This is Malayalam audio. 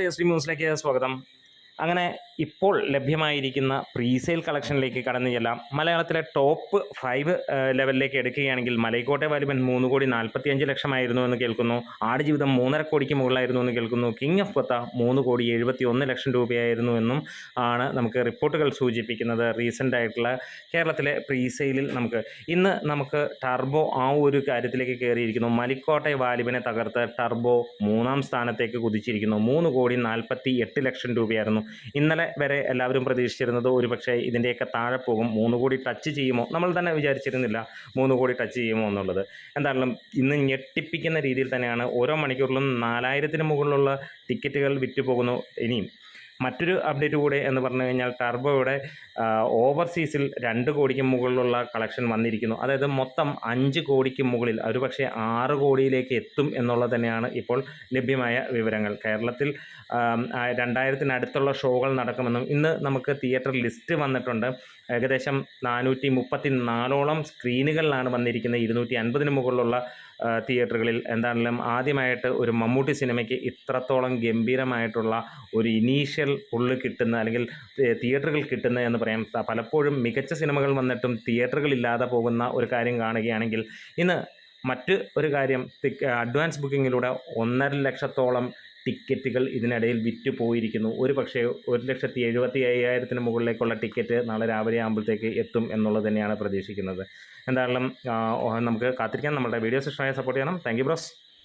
എസ് ഡി ന്യൂസിലേക്ക് സ്വാഗതം. അങ്ങനെ ഇപ്പോൾ ലഭ്യമായിരിക്കുന്ന പ്രീസെയിൽ കളക്ഷനിലേക്ക് കടന്നു ചെല്ലാം. മലയാളത്തിലെ ടോപ്പ് 5 ലെവലിലേക്ക് എടുക്കുകയാണെങ്കിൽ മലൈക്കോട്ടെ വാലിബൻ 3,45,00,000 എന്ന് കേൾക്കുന്നു. ആടുജീവിതം 3.5 കോടിക്ക് മുകളിലായിരുന്നു എന്ന് കേൾക്കുന്നു. കിങ് ഓഫ് കൊത്ത 3,71,00,000 രൂപയായിരുന്നു എന്നും ആണ് നമുക്ക് റിപ്പോർട്ടുകൾ സൂചിപ്പിക്കുന്നത്. റീസെൻ്റ് ആയിട്ടുള്ള കേരളത്തിലെ പ്രീസെയിലിൽ നമുക്ക് ടർബോ ആ ഒരു കാര്യത്തിലേക്ക് കയറിയിരിക്കുന്നു. മലൈക്കോട്ടെ വാലിബനെ തകർത്ത് ടർബോ 3ാം സ്ഥാനത്തേക്ക് കുതിച്ചിരിക്കുന്നു. 3,48,00,000 രൂപയായിരുന്നു. ഇന്നലെ വരെ എല്ലാവരും പ്രതീക്ഷിച്ചിരുന്നത് ഒരുപക്ഷെ ഇതിൻ്റെയൊക്കെ താഴെ പോകും. 3 കോടി ടച്ച് ചെയ്യുമോ, നമ്മൾ തന്നെ വിചാരിച്ചിരുന്നില്ല 3 കോടി ടച്ച് ചെയ്യുമോ എന്നുള്ളത്. എന്തായാലും ഇന്ന് ഞെട്ടിപ്പിക്കുന്ന രീതിയിൽ തന്നെയാണ് ഓരോ മണിക്കൂറിലും 4,000-ന് മുകളിലുള്ള ടിക്കറ്റുകൾ വിറ്റുപോകുന്നു. ഇനിയും മറ്റൊരു അപ്ഡേറ്റ് കൂടെ എന്ന് പറഞ്ഞു കഴിഞ്ഞാൽ ടർബോയുടെ ഓവർസീസിൽ 2 കോടിക്ക് മുകളിലുള്ള കളക്ഷൻ വന്നിരിക്കുന്നു. അതായത് മൊത്തം 5 കോടിക്ക് മുകളിൽ, ഒരുപക്ഷെ 6 കോടിയിലേക്ക് എത്തും എന്നുള്ളത് തന്നെയാണ് ഇപ്പോൾ ലഭ്യമായ വിവരങ്ങൾ. കേരളത്തിൽ 2000-ന് ഷോകൾ നടക്കുമെന്നും ഇന്ന് നമുക്ക് തിയേറ്റർ ലിസ്റ്റ് വന്നിട്ടുണ്ട്. ഏകദേശം 434ഓളം സ്ക്രീനുകളിലാണ് വന്നിരിക്കുന്നത് 250-ന് മുകളിലുള്ള തിയേറ്ററുകളിൽ. എന്താണെങ്കിലും ആദ്യമായിട്ട് ഒരു മമ്മൂട്ടി സിനിമയ്ക്ക് ഇത്രത്തോളം ഗംഭീരമായിട്ടുള്ള ഒരു ഇനീഷ്യൽ പുള്ള് കിട്ടുന്ന, അല്ലെങ്കിൽ തിയേറ്ററുകൾ കിട്ടുന്ന എന്ന് പറയാം. പലപ്പോഴും മികച്ച സിനിമകൾ വന്നിട്ടും തിയേറ്ററുകളില്ലാതെ പോകുന്ന ഒരു കാര്യം കാണുകയാണെങ്കിൽ ഇന്ന് മറ്റ് ഒരു കാര്യം, അഡ്വാൻസ് ബുക്കിങ്ങിലൂടെ 1.5 ലക്ഷത്തോളം ടിക്കറ്റുകൾ ഇതിനിടയിൽ വിറ്റ് പോയിരിക്കുന്നു. ഒരു പക്ഷേ 1,75,000-ന് മുകളിലേക്കുള്ള ടിക്കറ്റ് നാളെ രാവിലെ ആകുമ്പോഴത്തേക്ക് എത്തും എന്നുള്ളത് തന്നെയാണ് പ്രതീക്ഷിക്കുന്നത്. എന്തായാലും നമുക്ക് കാത്തിരിക്കാം. നമ്മുടെ വീഡിയോസ് ഇഷ്ടമായി സപ്പോർട്ട് ചെയ്യണം. Thank you bros.